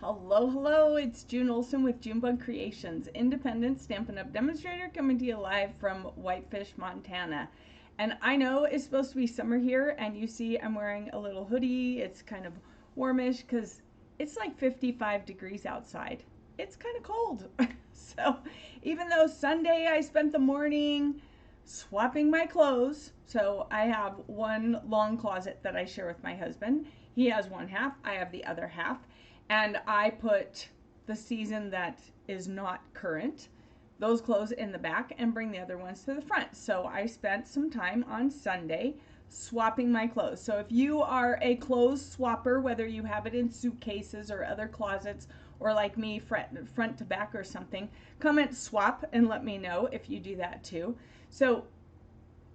Hello, hello, it's June Olson with Junebug Creations, independent Stampin' Up! Demonstrator coming to you live from Whitefish, Montana. And I know it's supposed to be summer here, and you see I'm wearing a little hoodie. It's kind of warmish because it's like 55 degrees outside. It's kind of cold. So even though Sunday I spent the morning swapping my clothes, so I have one long closet that I share with my husband. He has one half, I have the other half, and I put the season that is not current, those clothes in the back, and bring the other ones to the front. So I spent some time on Sunday swapping my clothes. So if you are a clothes swapper, whether you have it in suitcases or other closets, or like me, front to back or something, comment swap and let me know if you do that too. So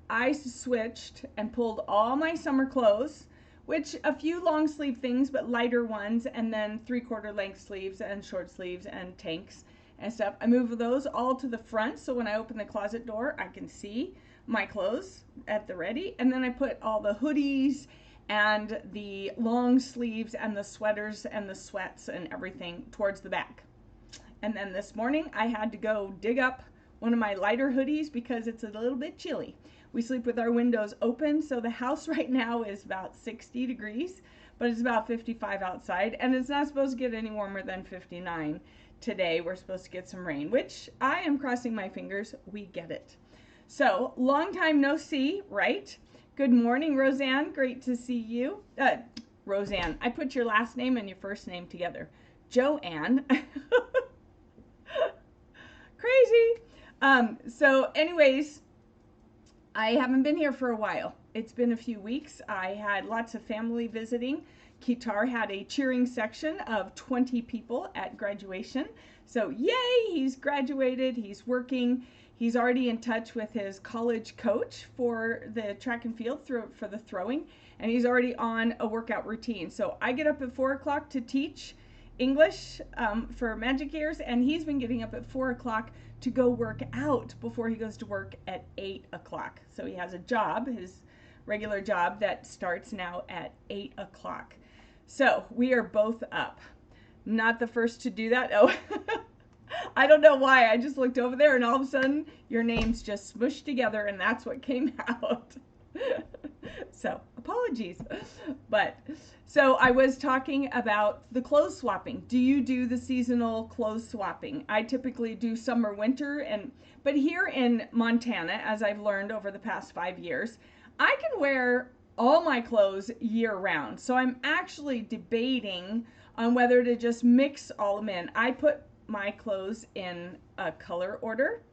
I switched and pulled all my summer clothes, which a few long sleeve things, but lighter ones, and then 3/4 length sleeves and short sleeves and tanks and stuff. I moved those all to the front, so when I open the closet door, I can see my clothes at the ready. And then I put all the hoodies and the long sleeves and the sweaters and the sweats and everything towards the back. And then this morning I had to go dig up one of my lighter hoodies because it's a little bit chilly. We sleep with our windows open, so the house right now is about 60 degrees, but it's about 55 outside, and it's not supposed to get any warmer than 59 today. We're supposed to get some rain, which I am crossing my fingers we get it. So, long time no see, right? Good morning, Roseanne. Great to see you. Roseanne, I put your last name and your first name together. Joanne. Crazy. So anyways, I haven't been here for a while. It's been a few weeks. I had lots of family visiting. Kitar had a cheering section of 20 people at graduation. So yay, he's graduated, he's working. He's already in touch with his college coach for the track and field for the throwing, and he's already on a workout routine. So I get up at 4 o'clock to teach English for Magic Ears, and he's been getting up at 4 o'clock to go work out before he goes to work at 8 o'clock. So he has a job, his regular job, that starts now at 8 o'clock. So we are both up. Not the first to do that. Oh, I don't know why. I just looked over there and all of a sudden your names just smushed together and that's what came out. So apologies. But so I was talking about the clothes swapping. Do you do the seasonal clothes swapping? I typically do summer, winter, but here in Montana, as I've learned over the past 5 years, I can wear all my clothes year round. So I'm actually debating on whether to just mix all of them in. I put my clothes in a color order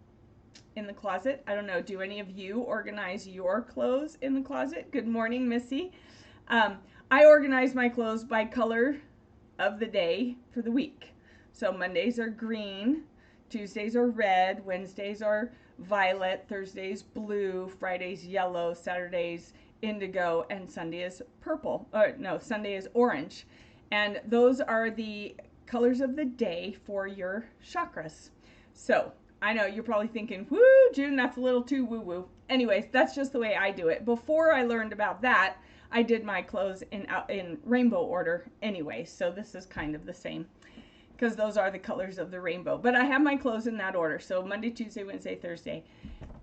in the closet. I don't know, do any of you organize your clothes in the closet? Good morning, Missy. I organize my clothes by color of the day for the week. So Mondays are green, Tuesdays are red, Wednesdays are violet, Thursdays blue, Fridays yellow, Saturdays indigo, and Sunday is purple. Or no, Sunday is orange. And those are the colors of the day for your chakras. So I know you're probably thinking, woo, June, that's a little too woo-woo. Anyways, that's just the way I do it. Before I learned about that, I did my clothes in rainbow order anyway. So this is kind of the same because those are the colors of the rainbow. But I have my clothes in that order. So Monday, Tuesday, Wednesday, Thursday.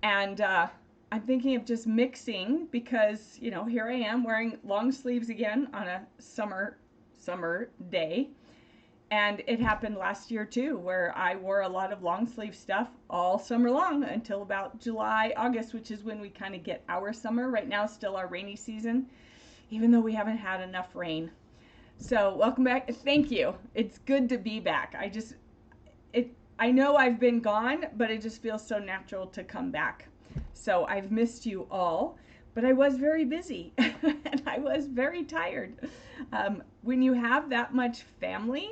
And I'm thinking of just mixing because, you know, here I am wearing long sleeves again on a summer day. And it happened last year too, where I wore a lot of long sleeve stuff all summer long until about July, August, which is when we kind of get our summer. Right now, still our rainy season, even though we haven't had enough rain. So welcome back. Thank you. It's good to be back. I know I've been gone, but it just feels so natural to come back. So I've missed you all, but I was very busy and I was very tired. When you have that much family,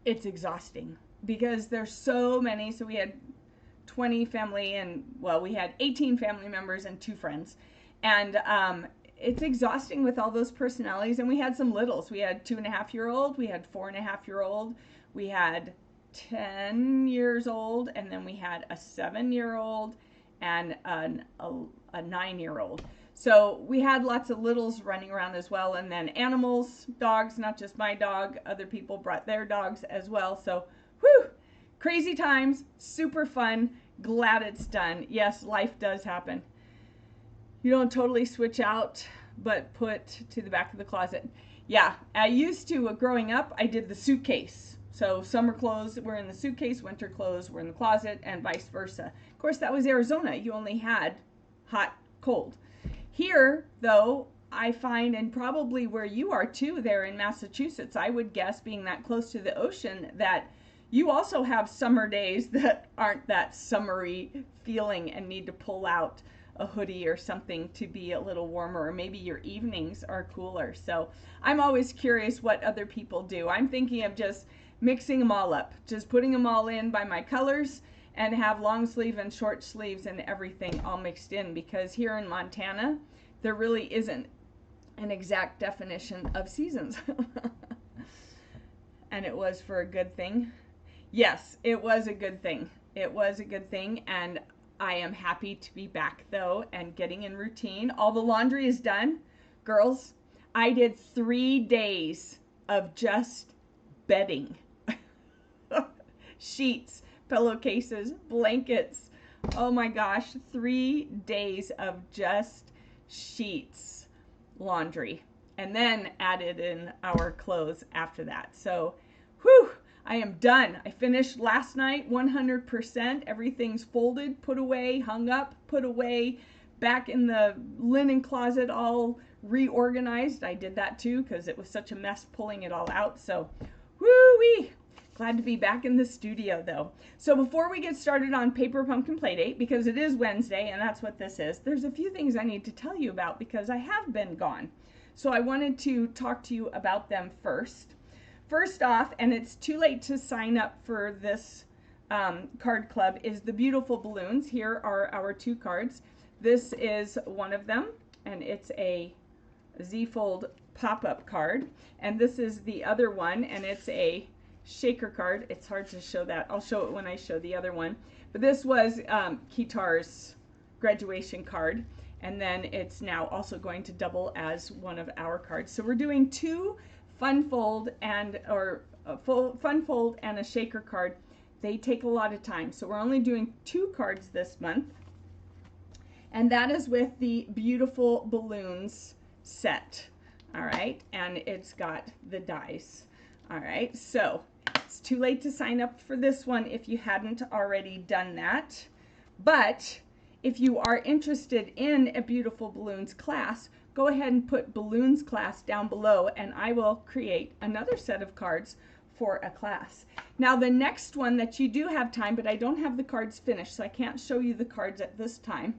it's exhausting because there's so many. So we had 20 family and, well, we had 18 family members and 2 friends. And it's exhausting with all those personalities. And we had some littles. We had 2.5-year-old, we had 4.5-year-old, we had 10 years old, and then we had a 7-year-old and a 9-year-old. So we had lots of littles running around as well, and then animals, dogs, not just my dog, other people brought their dogs as well. So, whew, crazy times, super fun, glad it's done. Yes, life does happen. You don't totally switch out, but put to the back of the closet. Yeah, I used to, growing up, I did the suitcase. So summer clothes were in the suitcase, winter clothes were in the closet, and vice versa. Of course, that was Arizona. You only had hot, cold. Here, though, I find, and probably where you are too there in Massachusetts, I would guess, being that close to the ocean, that you also have summer days that aren't that summery feeling and need to pull out a hoodie or something to be a little warmer, or maybe your evenings are cooler. So I'm always curious what other people do. I'm thinking of just mixing them all up, just putting them all in by my colors, and have long sleeve and short sleeves and everything all mixed in, because here in Montana there really isn't an exact definition of seasons. And it was for a good thing. Yes, it was a good thing. It was a good thing, and I am happy to be back though and getting in routine. All the laundry is done. Girls, I did 3 days of just bedding. Sheets, pillowcases, blankets. Oh my gosh, 3 days of just sheets laundry, and then added in our clothes after that. So, whew, I am done. I finished last night 100%. Everything's folded, put away, hung up, put away, back in the linen closet, all reorganized. I did that too because it was such a mess pulling it all out. So, woo-wee. Glad to be back in the studio though. So before we get started on Paper Pumpkin Playdate, because it is Wednesday and that's what this is, there's a few things I need to tell you about because I have been gone. So I wanted to talk to you about them first. First off, and it's too late to sign up for this card club, is the beautiful balloons. Here are our 2 cards. This is one of them, and it's a Z-fold pop-up card. And this is the other one, and it's a shaker card. It's hard to show that. I'll show it when I show the other one. But this was Kitar's graduation card, and then it's now also going to double as one of our cards. So we're doing 2 fun fold and fun fold and a shaker card. They take a lot of time, so we're only doing 2 cards this month, and that is with the beautiful balloons set. All right, and it's got the dies. All right, so it's too late to sign up for this one if you hadn't already done that. But if you are interested in a Beautiful Balloons class, go ahead and put Balloons class down below, and I will create another set of cards for a class. Now the next one that you do have time, but I don't have the cards finished, so I can't show you the cards at this time.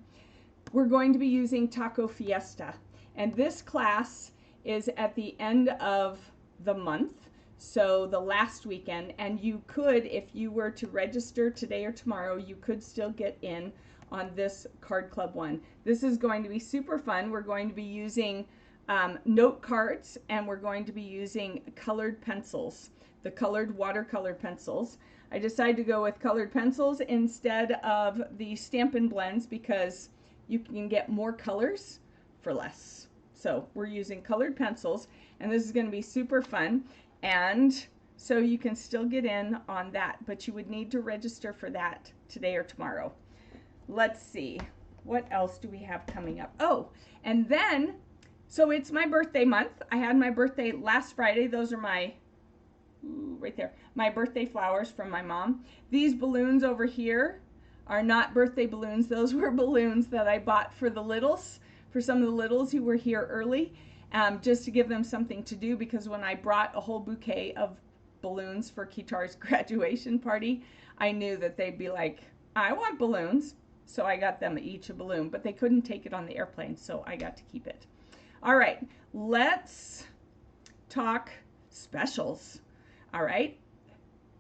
We're going to be using Taco Fiesta, and this class is at the end of the month. So the last weekend, and you could, if you were to register today or tomorrow, you could still get in on this card club one. This is going to be super fun. We're going to be using note cards, and we're going to be using colored pencils, the colored watercolor pencils. I decided to go with colored pencils instead of the Stampin' Blends because you can get more colors for less. So we're using colored pencils, and this is going to be super fun. And so you can still get in on that, but you would need to register for that today or tomorrow. Let's see, what else do we have coming up? Oh, and then, so it's my birthday month. I had my birthday last Friday. Those are my, right there, my birthday flowers from my mom. These balloons over here are not birthday balloons. Those were balloons that I bought for the littles, for some of the littles who were here early. Just to give them something to do, because when I brought a whole bouquet of balloons for Kitar's graduation party, I knew that they'd be like, I want balloons. So I got them each a balloon, but they couldn't take it on the airplane, so I got to keep it. All right, let's talk specials. All right,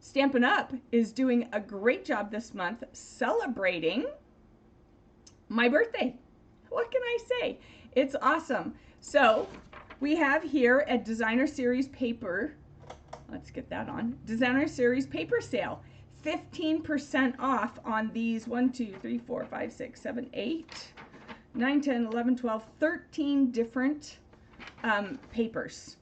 Stampin' Up! Is doing a great job this month celebrating my birthday. What can I say? It's awesome. So we have here a Designer Series paper, let's get that on, Designer Series paper sale. 15% off on these 1, 2, 3, 4, 5, 6, 7, 8, 9, 10, 11, 12, 13 different papers,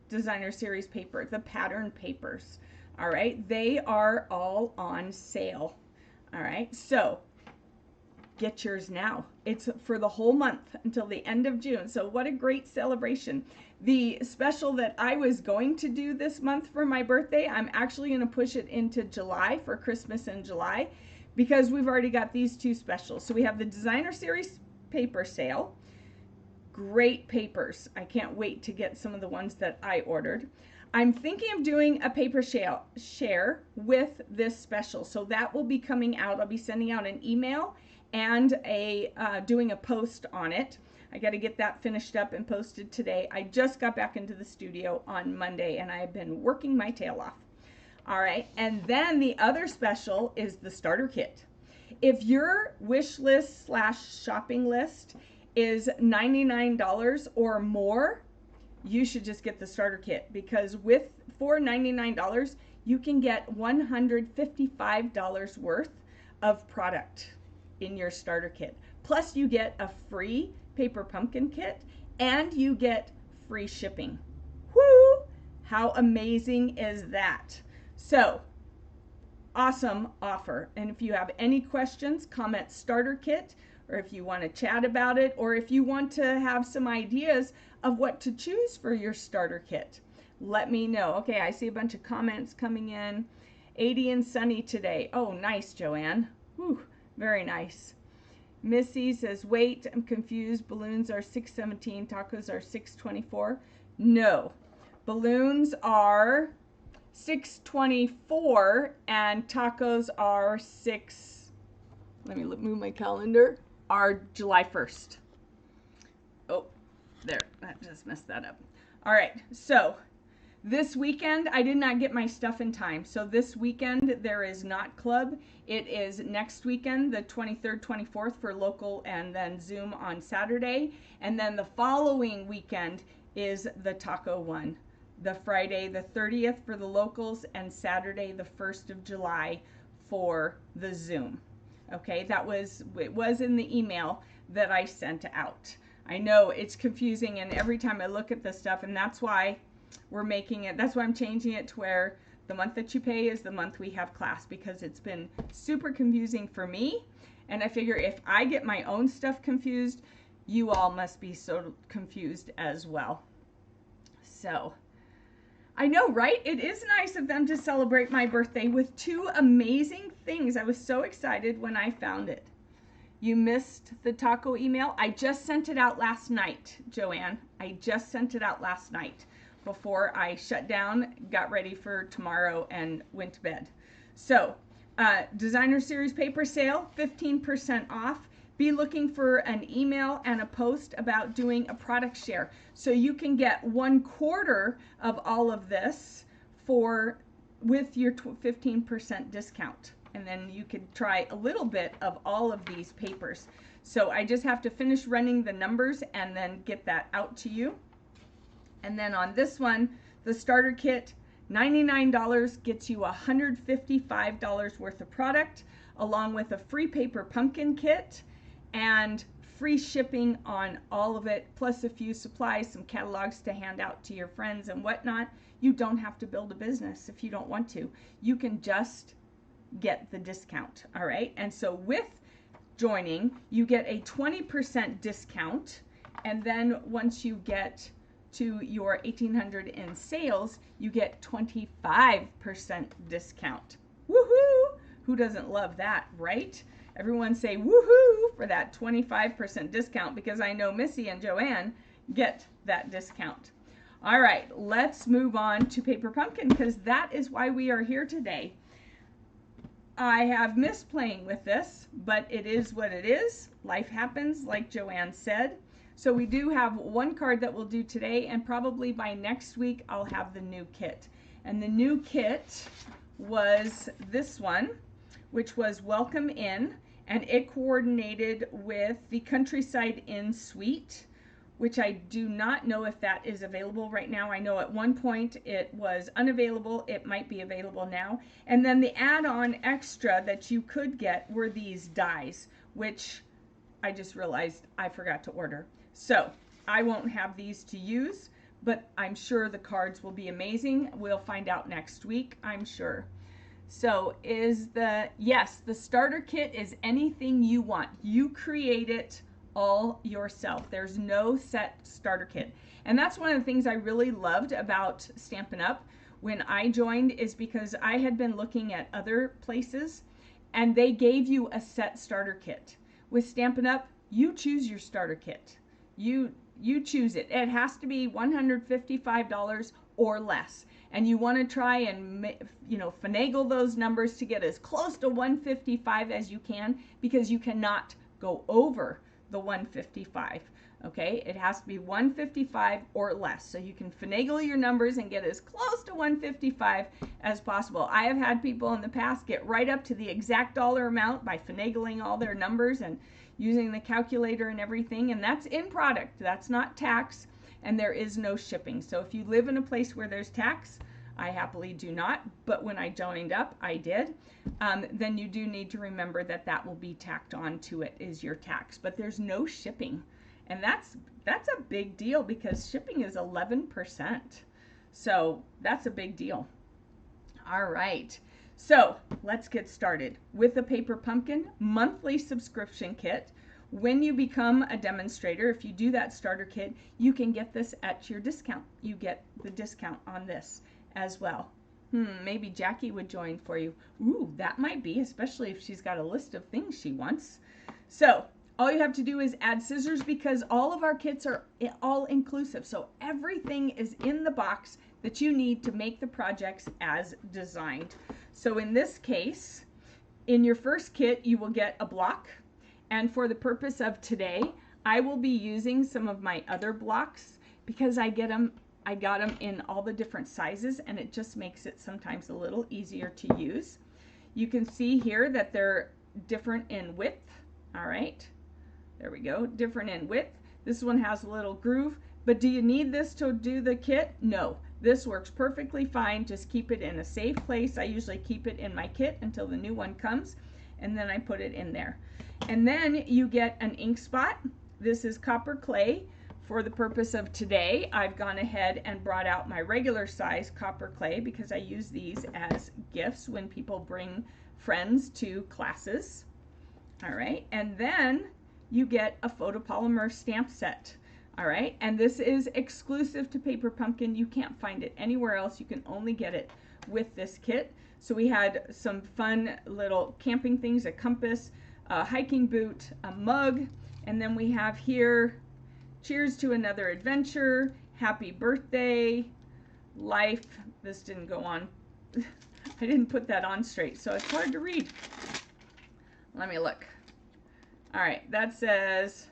designer series paper, the pattern papers. All right, they are all on sale. All right, so get yours now. It's for the whole month until the end of June. So what a great celebration. The special that I was going to do this month for my birthday, I'm actually going to push it into July for Christmas in July because we've already got these two specials. So we have the designer series paper sale. Great papers. I can't wait to get some of the ones that I ordered. I'm thinking of doing a paper share with this special. So that will be coming out. I'll be sending out an email and doing a post on it. I got to get that finished up and posted today. I just got back into the studio on Monday and I have been working my tail off. All right, and then the other special is the starter kit. If your wish list / shopping list is $99 or more, you should just get the starter kit, because for $99 you can get $155 worth of product in your starter kit. Plus you get a free paper pumpkin kit and you get free shipping. Woo! How amazing is that? So, awesome offer. And if you have any questions, comment starter kit, or if you want to chat about it, or if you want to have some ideas of what to choose for your starter kit, let me know. Okay, I see a bunch of comments coming in. 80 and sunny today. Oh, nice, Joanne. Whew, very nice. Missy says, wait, I'm confused. Balloons are $6.17, tacos are $6.24. No, balloons are $6.24 and tacos are let me move my calendar, are July 1st. Oh, there, that just messed that up. All right, so this weekend, I did not get my stuff in time. So this weekend, there is not club. It is next weekend, the 23rd, 24th for local, and then Zoom on Saturday. And then the following weekend is the taco one. The Friday, the 30th for the locals, and Saturday, the 1st of July for the Zoom. Okay, it was in the email that I sent out. I know it's confusing, and every time I look at this stuff, and that's why I'm changing it to where the month that you pay is the month we have class, because it's been super confusing for me. And I figure if I get my own stuff confused, you all must be so confused as well. So, I know, right? It is nice of them to celebrate my birthday with two amazing things. I was so excited when I found it. You missed the taco email? I just sent it out last night, Joanne. I just sent it out last night before I shut down, got ready for tomorrow, and went to bed. So, designer series paper sale, 15% off. Be looking for an email and a post about doing a product share. So you can get 1/4 of all of this with your 15% discount. And then you could try a little bit of all of these papers. So I just have to finish running the numbers and then get that out to you. And then on this one, the starter kit, $99 gets you $155 worth of product, along with a free paper pumpkin kit and free shipping on all of it, plus a few supplies, some catalogs to hand out to your friends and whatnot. You don't have to build a business if you don't want to. You can just get the discount, all right? And so with joining, you get a 20% discount, and then once you get to your 1,800 in sales, you get 25% discount. Woohoo! Who doesn't love that, right? Everyone say woohoo for that 25% discount, because I know Missy and Joanne get that discount. All right, let's move on to Paper Pumpkin, because that is why we are here today. I have missed playing with this, but it is what it is. Life happens, like Joanne said. So we do have one card that we'll do today, and probably by next week I'll have the new kit. And the new kit was this one, which was Welcome In, and it coordinated with the Countryside Inn Suite, which I do not know if that is available right now. I know at one point it was unavailable. It might be available now. And then the add-on extra that you could get were these dies, which I just realized I forgot to order. So I won't have these to use, but I'm sure the cards will be amazing. We'll find out next week, I'm sure. So yes, the starter kit is anything you want. You create it all yourself. There's no set starter kit. And that's one of the things I really loved about Stampin' Up! When I joined, is because I had been looking at other places and they gave you a set starter kit. With Stampin' Up!, you choose your starter kit. You choose it. It has to be $155 or less. And you want to try and finagle those numbers to get as close to 155 as you can, because you cannot go over the 155. Okay, it has to be 155 or less. So you can finagle your numbers and get as close to 155 as possible. I have had people in the past get right up to the exact dollar amount by finagling all their numbers and using the calculator and everything. And that's in product. That's not tax. And there is no shipping. So if you live in a place where there's tax, I happily do not, but when I joined up, I did. Then you do need to remember that that will be tacked on to it, is your tax. But there's no shipping. And that's a big deal, because shipping is 11%. So that's a big deal. All right. So let's get started with the Paper Pumpkin monthly subscription kit. When you become a demonstrator, if you do that starter kit, you can get this at your discount. You get the discount on this as well. Maybe Jackie would join for you. Ooh, that might be, especially if she's got a list of things she wants. So all you have to do is add scissors, because all of our kits are all inclusive. So everything is in the box that you need to make the projects as designed. So in this case, in your first kit, you will get a block. And for the purpose of today, I will be using some of my other blocks, because I got them in all the different sizes, and it just makes it sometimes a little easier to use. You can see here that they're different in width. All right, there we go, different in width. This one has a little groove, but do you need this to do the kit? No, this works perfectly fine. Just keep it in a safe place. I usually keep it in my kit until the new one comes, and then I put it in there. And then you get an ink spot. This is copper clay. For the purpose of today, I've gone ahead and brought out my regular size copper clay, because I use these as gifts when people bring friends to classes. All right, and then you get a photopolymer stamp set. All right, and this is exclusive to Paper Pumpkin. You can't find it anywhere else. You can only get it with this kit. So we had some fun little camping things, a compass, a hiking boot, a mug, and then we have here, cheers to another adventure, happy birthday, life. This didn't go on. I didn't put that on straight, so it's hard to read. Let me look. All right, that says,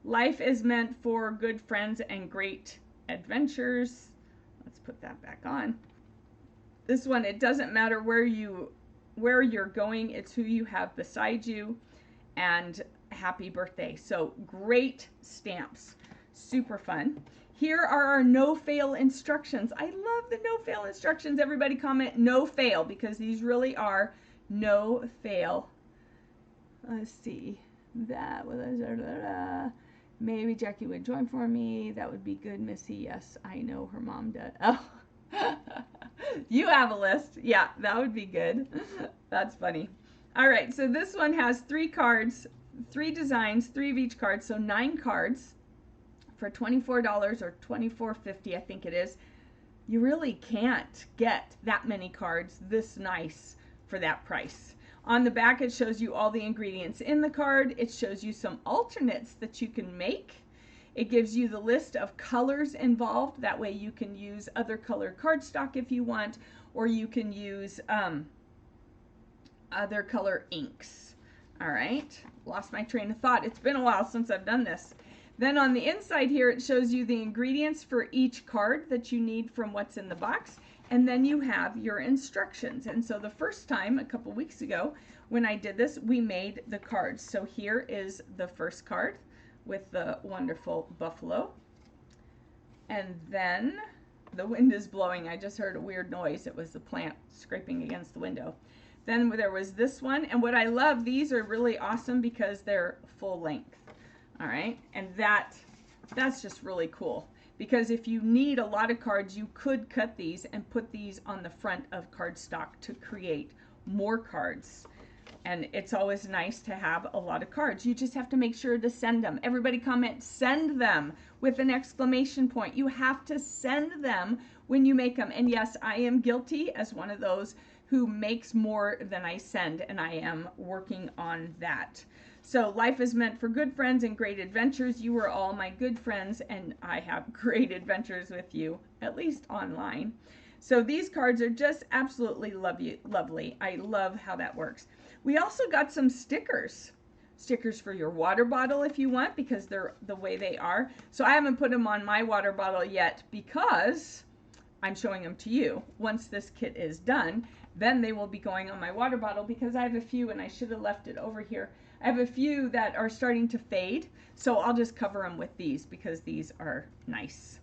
life is meant for good friends and great adventures. Let's put that back on. This one, it doesn't matter where you're going, it's who you have beside you, and happy birthday. So great stamps, super fun. Here are our no-fail instructions. I love the no-fail instructions. Everybody comment no fail, because these really are no fail. Let's see, that was maybe Jackie would join for me. That would be good, Missy. Yes, I know her mom does. Oh. You have a list. Yeah, that would be good. That's funny. All right, so this one has 3 cards, 3 designs, 3 of each card, so 9 cards for $24 or $24.50, I think it is. You really can't get that many cards this nice for that price. On the back, it shows you all the ingredients in the card. It shows you some alternates that you can make. It gives you the list of colors involved. That way you can use other color cardstock if you want, or you can use other color inks. All right, lost my train of thought. It's been a while since I've done this. Then on the inside here, it shows you the ingredients for each card that you need from what's in the box. And then you have your instructions. And so the first time, a couple weeks ago, when I did this, we made the cards. So here is the first card with the wonderful buffalo. And then the wind is blowing. I just heard a weird noise. It was the plant scraping against the window. Then there was this one, and what I love, these are really awesome because they're full length. All right, and that's just really cool, because if you need a lot of cards, you could cut these and put these on the front of cardstock to create more cards. And it's always nice to have a lot of cards. You just have to make sure to send them. Everybody comment, send them, with an exclamation point. You have to send them when you make them. And yes, I am guilty as one of those who makes more than I send, and I am working on that. So life is meant for good friends and great adventures. You are all my good friends, and I have great adventures with you, at least online. So these cards are just absolutely lovely. I love how that works. We also got some stickers. Stickers for your water bottle if you want, because they're the way they are. So I haven't put them on my water bottle yet because I'm showing them to you. Once this kit is done, then they will be going on my water bottle, because I have a few, and I should have left it over here. I have a few that are starting to fade, so I'll just cover them with these because these are nice.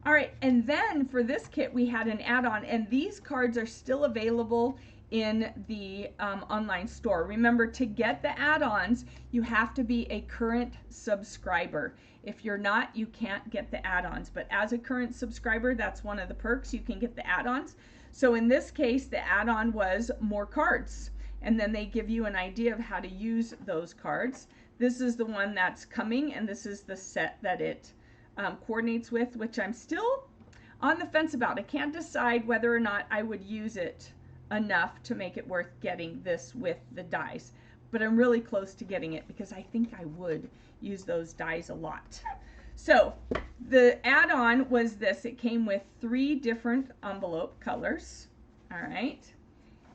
All right, and then for this kit, we had an add-on, and these cards are still available in the online store. Remember, to get the add-ons, you have to be a current subscriber. If you're not, you can't get the add-ons, but as a current subscriber, that's one of the perks. You can get the add-ons. So in this case, the add-on was more cards, and then they give you an idea of how to use those cards. This is the one that's coming, and this is the set that it coordinates with, which I'm still on the fence about. I can't decide whether or not I would use it enough to make it worth getting this with the dies, but I'm really close to getting it because I think I would use those dies a lot. So the add-on was this. It came with 3 different envelope colors, all right,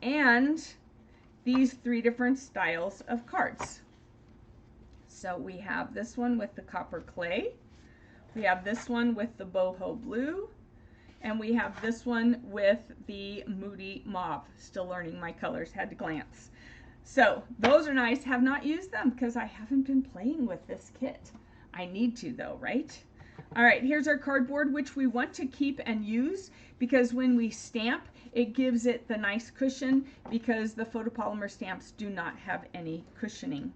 and these 3 different styles of cards. So we have this one with the copper clay, we have this one with the boho blue, and we have this one with the moody mauve. Still learning my colors, had to glance. So those are nice. Have not used them because I haven't been playing with this kit. I need to though, right? All right, here's our cardboard, which we want to keep and use because when we stamp, it gives it the nice cushion, because the photopolymer stamps do not have any cushioning.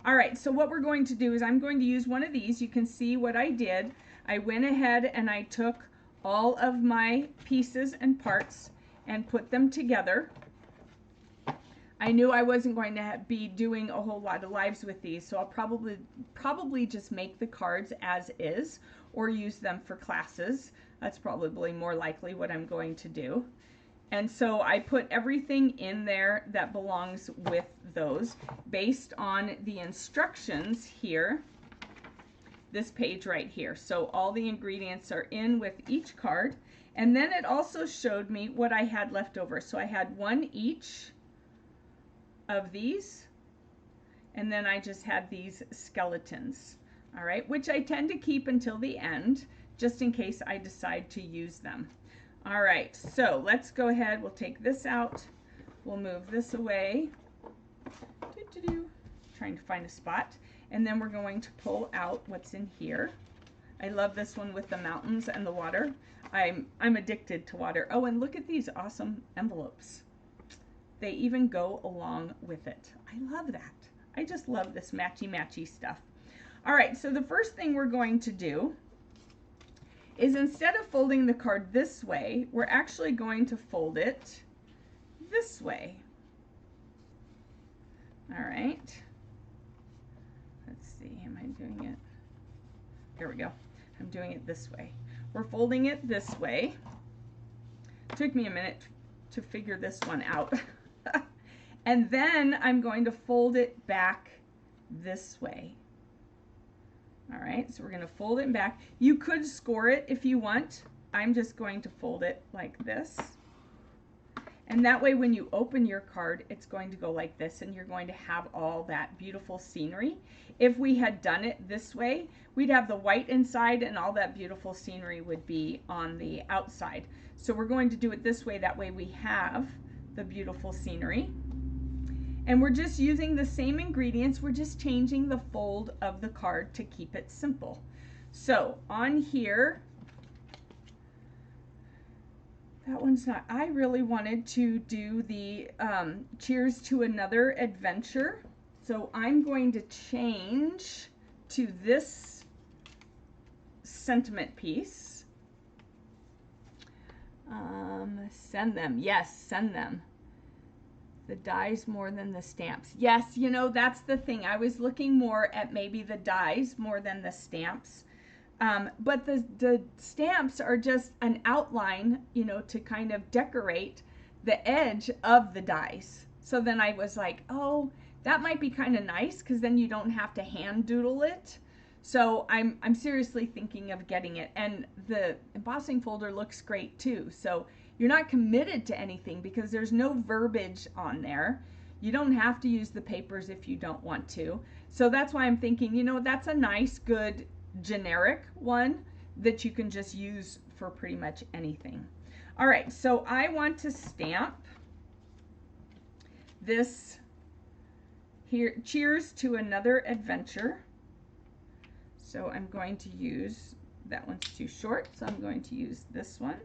All right, so what we're going to do is I'm going to use one of these. You can see what I did. I went ahead and I took all of my pieces and parts and put them together. I knew I wasn't going to be doing a whole lot of lives with these, so I'll probably just make the cards as is or use them for classes. That's probably more likely what I'm going to do. And so I put everything in there that belongs with those based on the instructions here, this page right here. So all the ingredients are in with each card. And then it also showed me what I had left over. So I had 1 each of these, and then I just had these skeletons, all right, which I tend to keep until the end, just in case I decide to use them. All right, so let's go ahead. We'll take this out. We'll move this away. Trying to find a spot. And then we're going to pull out what's in here. I love this one with the mountains and the water. I'm addicted to water. Oh, and look at these awesome envelopes. They even go along with it. I love that. I just love this matchy-matchy stuff. All right, so the first thing we're going to do is, instead of folding the card this way, we're actually going to fold it this way. All right. Let's see, am I doing it? Here we go. I'm doing it this way. We're folding it this way. It took me a minute to figure this one out. And then I'm going to fold it back this way. All right, so we're going to fold it back. You could score it if you want. I'm just going to fold it like this. And that way, when you open your card, it's going to go like this, and you're going to have all that beautiful scenery. If we had done it this way, we'd have the white inside, and all that beautiful scenery would be on the outside. So we're going to do it this way. That way we have the beautiful scenery. And we're just using the same ingredients. We're just changing the fold of the card to keep it simple. So on here, That one's not. I really wanted to do the Cheers to Another Adventure. So I'm going to change to this sentiment piece. Send them. Yes, send them. The dies more than the stamps. Yes, you know, that's the thing. I was looking more at maybe the dies more than the stamps. But the stamps are just an outline, you know, to kind of decorate the edge of the dies. So then I was like, oh, that might be kind of nice because then you don't have to hand doodle it. So I'm seriously thinking of getting it. And the embossing folder looks great too. So you're not committed to anything because there's no verbiage on there. You don't have to use the papers if you don't want to. So that's why I'm thinking, you know, that's a nice, good, generic one that you can just use for pretty much anything. All right, so I want to stamp this here, Cheers to Another Adventure. So I'm going to use, that one's too short, so I'm going to use this one.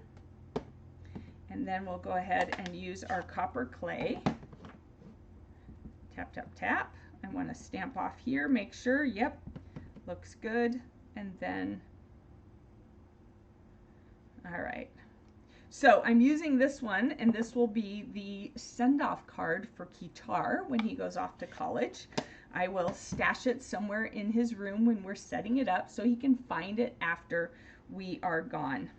And then we'll go ahead and use our copper clay. Tap, tap, tap. I want to stamp off here, make sure, yep, looks good. And then, all right. So I'm using this one, and this will be the send-off card for Kitar when he goes off to college. I will stash it somewhere in his room when we're setting it up so he can find it after we are gone.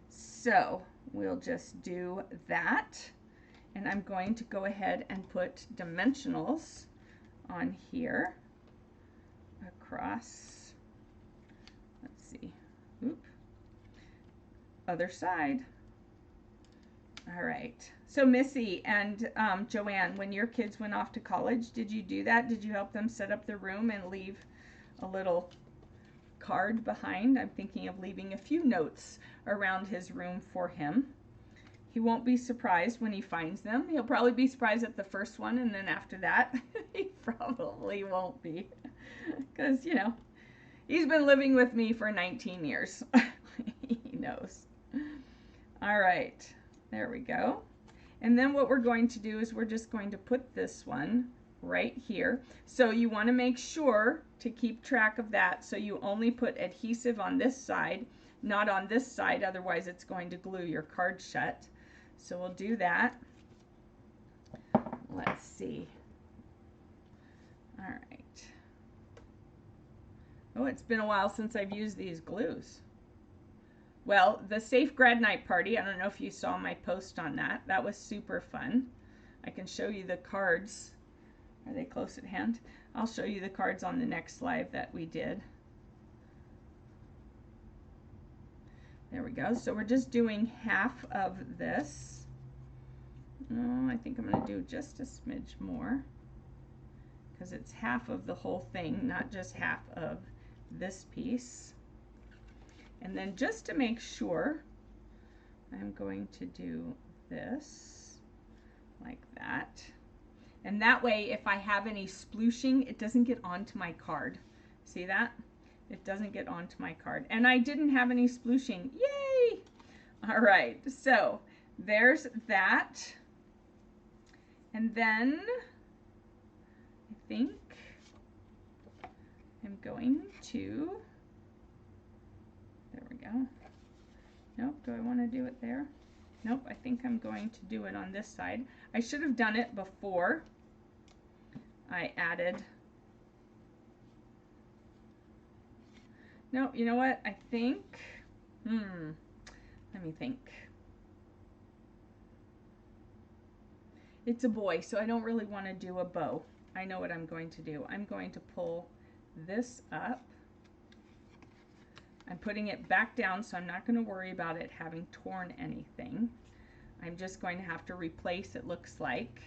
So we'll just do that. And I'm going to go ahead and put dimensionals on here across, let's see, oop, other side. All right. So Missy and Joanne, when your kids went off to college, did you do that? Did you help them set up their room and leave a little card behind? I'm thinking of leaving a few notes around his room for him. He won't be surprised when he finds them. He'll probably be surprised at the first one, and then after that, he probably won't be. Because, you know, he's been living with me for 19 years. He knows. All right, there we go. And then what we're going to do is we're just going to put this one right here. So you want to make sure to keep track of that. So you only put adhesive on this side, not on this side, otherwise it's going to glue your card shut. So we'll do that. Let's see. All right. Oh, it's been a while since I've used these glues. Well, the Safe Grad Night Party, I don't know if you saw my post on that. That was super fun. I can show you the cards. Are they close at hand? I'll show you the cards on the next live that we did. There we go. So we're just doing half of this. Oh, I think I'm going to do just a smidge more because it's half of the whole thing, not just half of this piece. And then just to make sure, I'm going to do this like that. And that way, if I have any splooshing, it doesn't get onto my card. See that? It doesn't get onto my card. And I didn't have any splooshing. Yay! All right, so there's that. And then I think I'm going to, there we go. Nope, do I want to do it there? Nope, I think I'm going to do it on this side. I should have done it before I added. No, you know what? I think, let me think. It's a boy, so I don't really want to do a bow. I know what I'm going to do. I'm going to pull this up. I'm putting it back down, so I'm not going to worry about it having torn anything. I'm just going to have to replace, it looks like.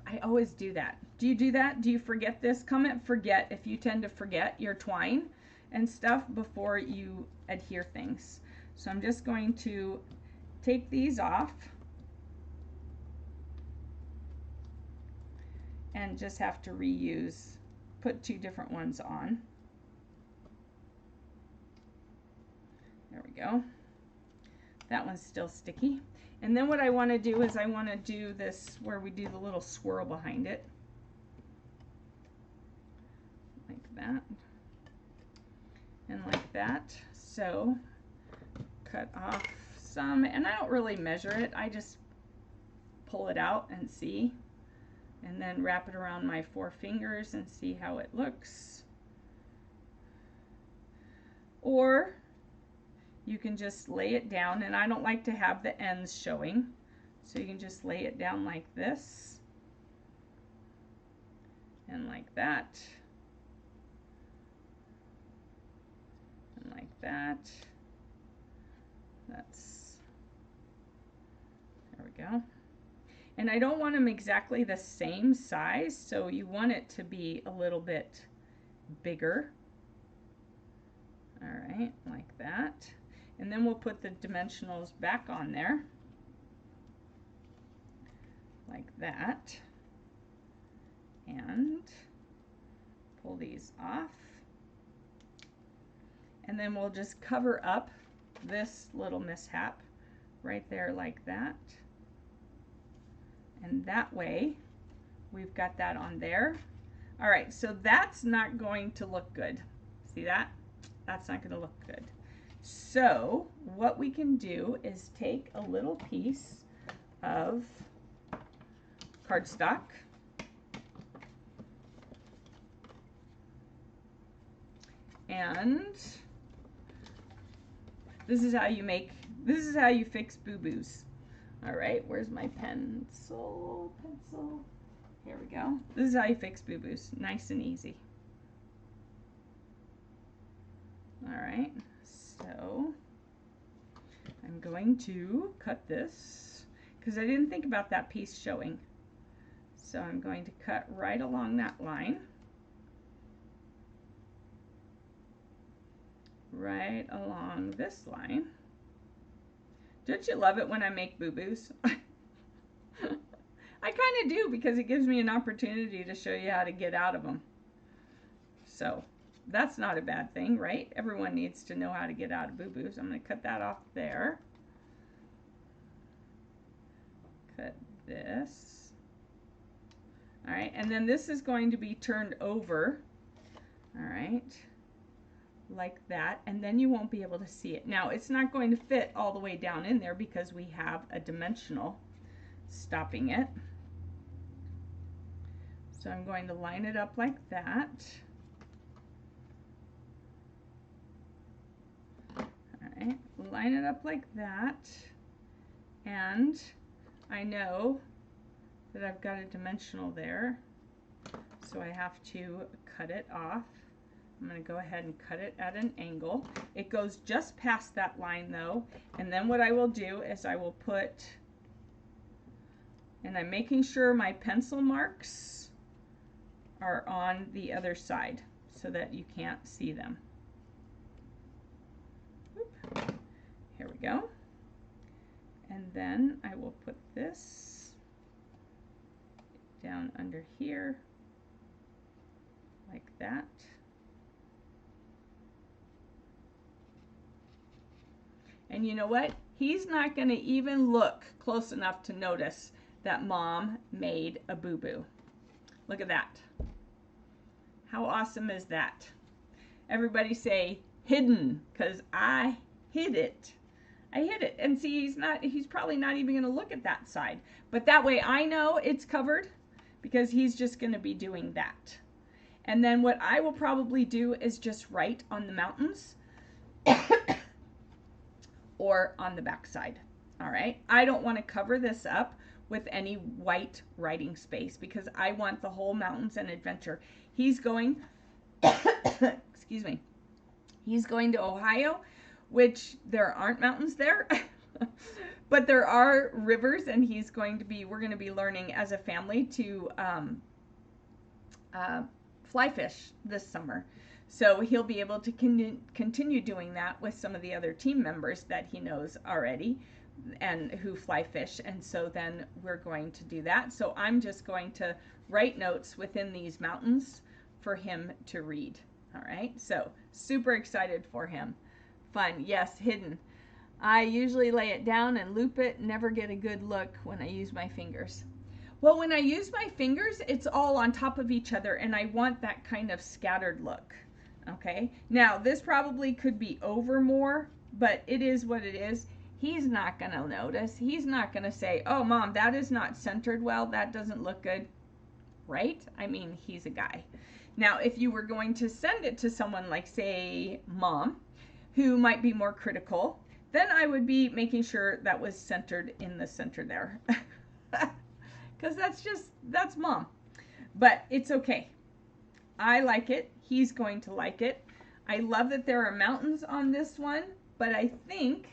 I always do that. Do you do that? Do you forget this? Comment forget if you tend to forget your twine and stuff before you adhere things. So I'm just going to take these off and just have to reuse, put two different ones on. There we go. That one's still sticky. And then what I want to do is I want to do this where we do the little swirl behind it. Like that. And like that. So cut off some, and I don't really measure it. I just pull it out and see. And then wrap it around my 4 fingers and see how it looks. Or you can just lay it down, and I don't like to have the ends showing. So you can just lay it down like this. And like that. And like that. That's, there we go. And I don't want them exactly the same size, so you want it to be a little bit bigger. All right, like that. And then we'll put the dimensionals back on there, like that. And pull these off. And then we'll just cover up this little mishap right there like that. And that way we've got that on there. All right, so that's not going to look good. See that? That's not going to look good. So what we can do is take a little piece of cardstock, and this is how you fix boo-boos. All right, where's my pencil? Here we go. This is how you fix boo-boos. Nice and easy. All right, so I'm going to cut this because I didn't think about that piece showing. So I'm going to cut right along that line. Right along this line. Don't you love it when I make boo-boos? I kind of do, because it gives me an opportunity to show you how to get out of them. So that's not a bad thing, right? Everyone needs to know how to get out of boo-boos. I'm going to cut that off there. Cut this. All right, and then this is going to be turned over. All right. Like that, and then you won't be able to see it. Now it's not going to fit all the way down in there because we have a dimensional stopping it. So I'm going to line it up like that. All right, line it up like that, and I know that I've got a dimensional there, so I have to cut it off. I'm going to go ahead and cut it at an angle. It goes just past that line though, and then what I will do is I will put, and I'm making sure my pencil marks are on the other side so that you can't see them. Oop. Here we go. And then I will put this down under here like that. And you know what? He's not going to even look close enough to notice that Mom made a boo-boo. Look at that. How awesome is that? Everybody say hidden, because I hid it. I hid it. And see, he's probably not even going to look at that side. But that way I know it's covered, because he's just going to be doing that. And then what I will probably do is just write on the mountains or on the back side. All right, I don't want to cover this up with any white writing space because I want the whole mountains and adventure. He's going excuse me, he's going to Ohio, which there aren't mountains there but there are rivers, and we're going to be learning as a family to fly fish this summer. So he'll be able to continue doing that with some of the other team members that he knows already and who fly fish. And so then we're going to do that. So I'm just going to write notes within these mountains for him to read. All right. So super excited for him. Fun. Yes. Hidden. I usually lay it down and loop it, never get a good look when I use my fingers. Well, when I use my fingers, it's all on top of each other, and I want that kind of scattered look. Okay, now this probably could be over more, but it is what it is. He's not going to notice. He's not going to say, oh, Mom, that is not centered well. That doesn't look good. Right? I mean, he's a guy. Now, if you were going to send it to someone like, say, Mom, who might be more critical, then I would be making sure that was centered in the center there. Because that's Mom. But it's okay. I like it. He's going to like it. I love that there are mountains on this one, but I think,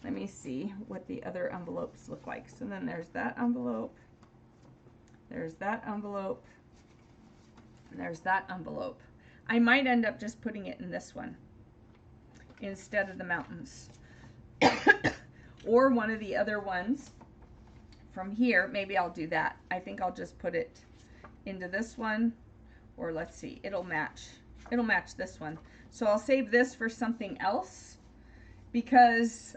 let me see what the other envelopes look like. So then there's that envelope, there's that envelope, and there's that envelope. I might end up just putting it in this one instead of the mountains. Or one of the other ones from here. Maybe I'll do that. I think I'll just put it into this one, or let's see, it'll match this one. So I'll save this for something else because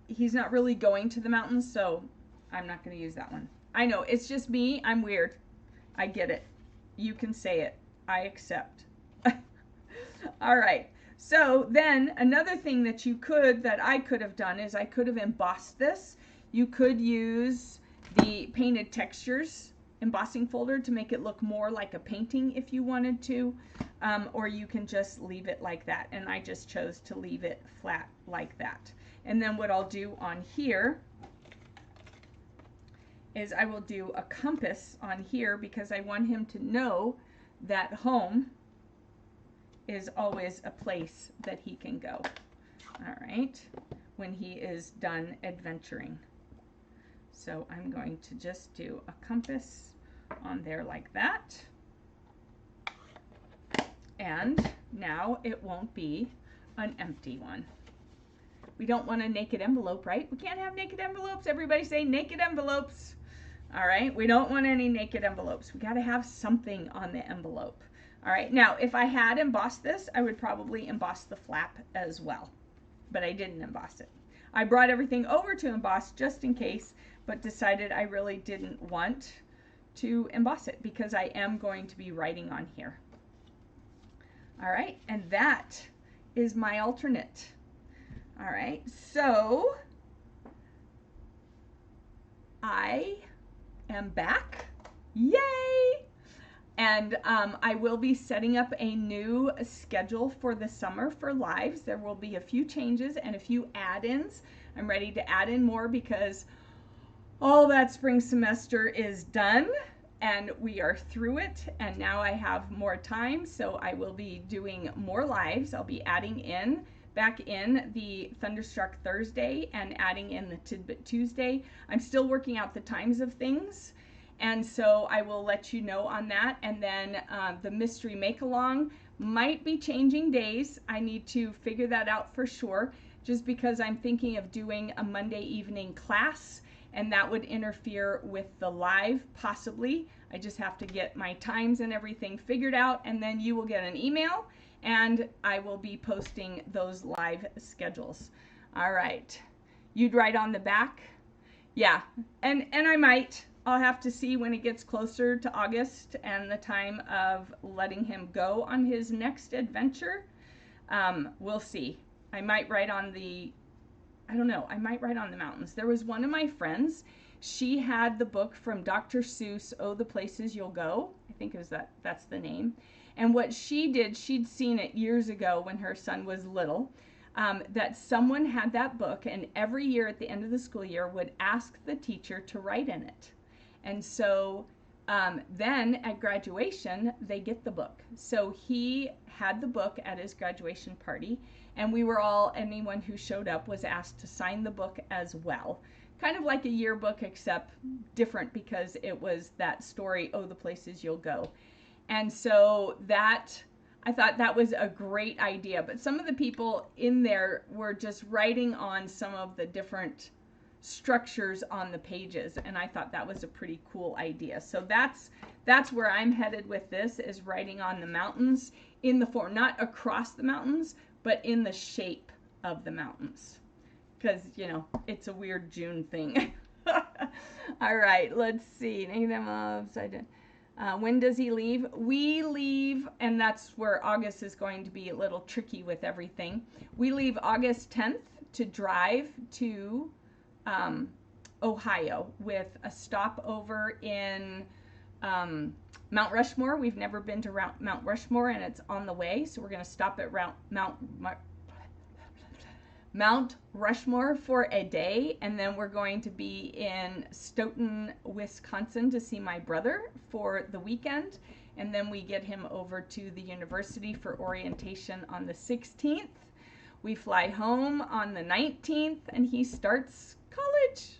he's not really going to the mountains, so I'm not going to use that one. I know, it's just me. I'm weird. I get it. You can say it. I accept. All right. So then another thing that I could have done is I could have embossed this. You could use the painted textures embossing folder to make it look more like a painting if you wanted to, or you can just leave it like that, and I just chose to leave it flat like that. And then what I'll do on here is I will do a compass on here because I want him to know that home is always a place that he can go. All right, when he is done adventuring. So I'm going to just do a compass on there like that. And now it won't be an empty one. We don't want a naked envelope, right? We can't have naked envelopes. Everybody say naked envelopes. All right, we don't want any naked envelopes. We got to have something on the envelope. All right, now if I had embossed this, I would probably emboss the flap as well, but I didn't emboss it. I brought everything over to emboss just in case, but decided I really didn't want to emboss it because I am going to be writing on here. All right, and that is my alternate. All right, so I am back. Yay! And I will be setting up a new schedule for the summer for lives. There will be a few changes and a few add-ins. I'm ready to add in more because all that spring semester is done and we are through it, and now I have more time, so I will be doing more lives. I'll be adding back in the Thunderstruck Thursday and adding in the Tidbit Tuesday. I'm still working out the times of things, and so I will let you know on that. And then the Mystery Make-Along might be changing days. I need to figure that out for sure, just because I'm thinking of doing a Monday evening class, and that would interfere with the live, possibly. I just have to get my times and everything figured out, and then you will get an email, and I will be posting those live schedules. All right. You'd write on the back? Yeah, and I might. I'll have to see when it gets closer to August and the time of letting him go on his next adventure. We'll see. I might write on the, I don't know, I might write on the mountains. There was one of my friends, she had the book from Dr. Seuss, Oh, the Places You'll Go. I think it was that's the name. And what she did, she'd seen it years ago when her son was little, that someone had that book, and every year at the end of the school year would ask the teacher to write in it. And so then at graduation, they get the book. So he had the book at his graduation party, and we were all, anyone who showed up was asked to sign the book as well. Kind of like a yearbook, except different because it was that story, Oh, the Places You'll Go. And so that, I thought that was a great idea. But some of the people in there were just writing on some of the different structures on the pages, and I thought that was a pretty cool idea. So that's where I'm headed with this, is writing on the mountains in the form, not across the mountains, but in the shape of the mountains. because, you know, it's a weird June thing. All right, let's see. When does he leave? We leave, and that's where August is going to be a little tricky with everything. We leave August 10th to drive to Ohio with a stopover in Mount Rushmore. We've never been to Mount Rushmore, and it's on the way, so we're going to stop at Mount Rushmore for a day, and then we're going to be in Stoughton, Wisconsin to see my brother for the weekend, and then we get him over to the university for orientation on the 16th. We fly home on the 19th, and he starts college.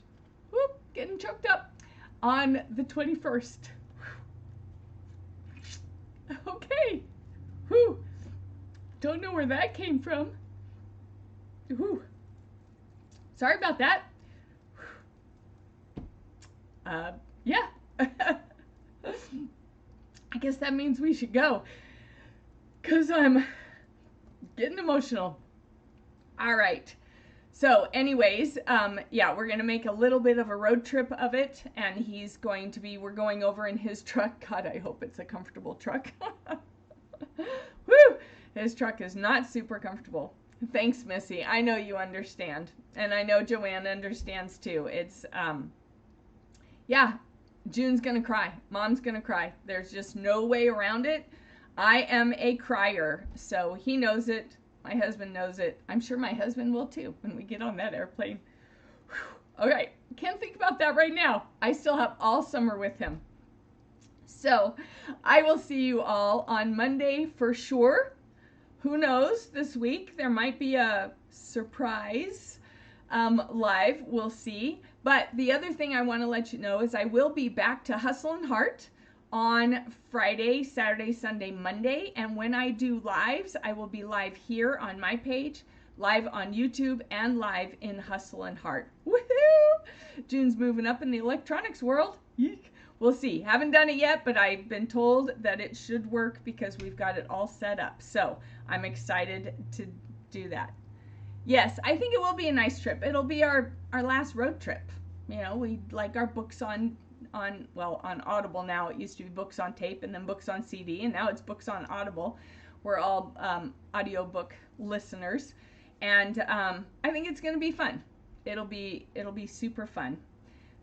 Whoop, getting choked up on the 21st. Okay. Whew. Don't know where that came from. Whew. Sorry about that. Yeah. I guess that means we should go, because I'm getting emotional. All right. So anyways, yeah, we're going to make a little bit of a road trip of it, and we're going over in his truck. God, I hope it's a comfortable truck. Woo! His truck is not super comfortable. Thanks, Missy. I know you understand. And I know Joanne understands too. It's, yeah, June's going to cry. Mom's going to cry. There's just no way around it. I am a crier, so he knows it. My husband knows it. I'm sure my husband will too when we get on that airplane. Whew. Okay, can't think about that right now. I still have all summer with him. So I will see you all on Monday for sure. Who knows, this week there might be a surprise live. We'll see. But the other thing I want to let you know is I will be back to Hustle and Heart on Friday, Saturday, Sunday, Monday. And when I do lives, I will be live here on my page, live on YouTube, and live in Hustle and Heart. Woohoo! June's moving up in the electronics world. Yeek. We'll see. Haven't done it yet, but I've been told that it should work because we've got it all set up. So I'm excited to do that. Yes, I think it will be a nice trip. It'll be our last road trip. You know, we like our books on Audible now. It used to be books on tape and then books on CD, and now it's books on Audible. We're all audiobook listeners, and I think it's going to be fun. It'll be super fun.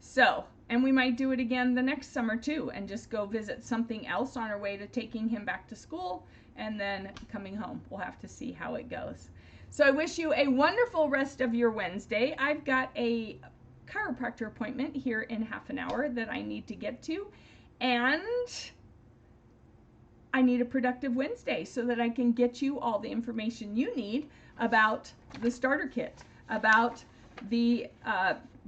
So, and we might do it again the next summer too, and just go visit something else on our way to taking him back to school and then coming home. We'll have to see how it goes. So I wish you a wonderful rest of your Wednesday. I've got a chiropractor appointment here in half an hour that I need to get to, and I need a productive Wednesday so that I can get you all the information you need about the starter kit, about the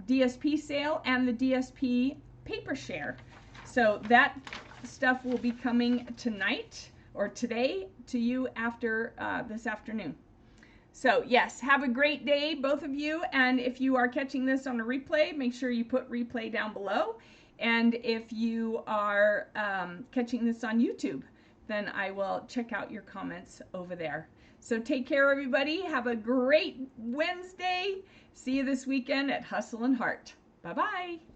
DSP sale and the DSP paper share. So that stuff will be coming tonight or today to you after this afternoon. So yes, have a great day, both of you. And if you are catching this on a replay, make sure you put replay down below. And if you are catching this on YouTube, then I will check out your comments over there. So take care, everybody. Have a great Wednesday. See you this weekend at Hustle and Heart. Bye-bye.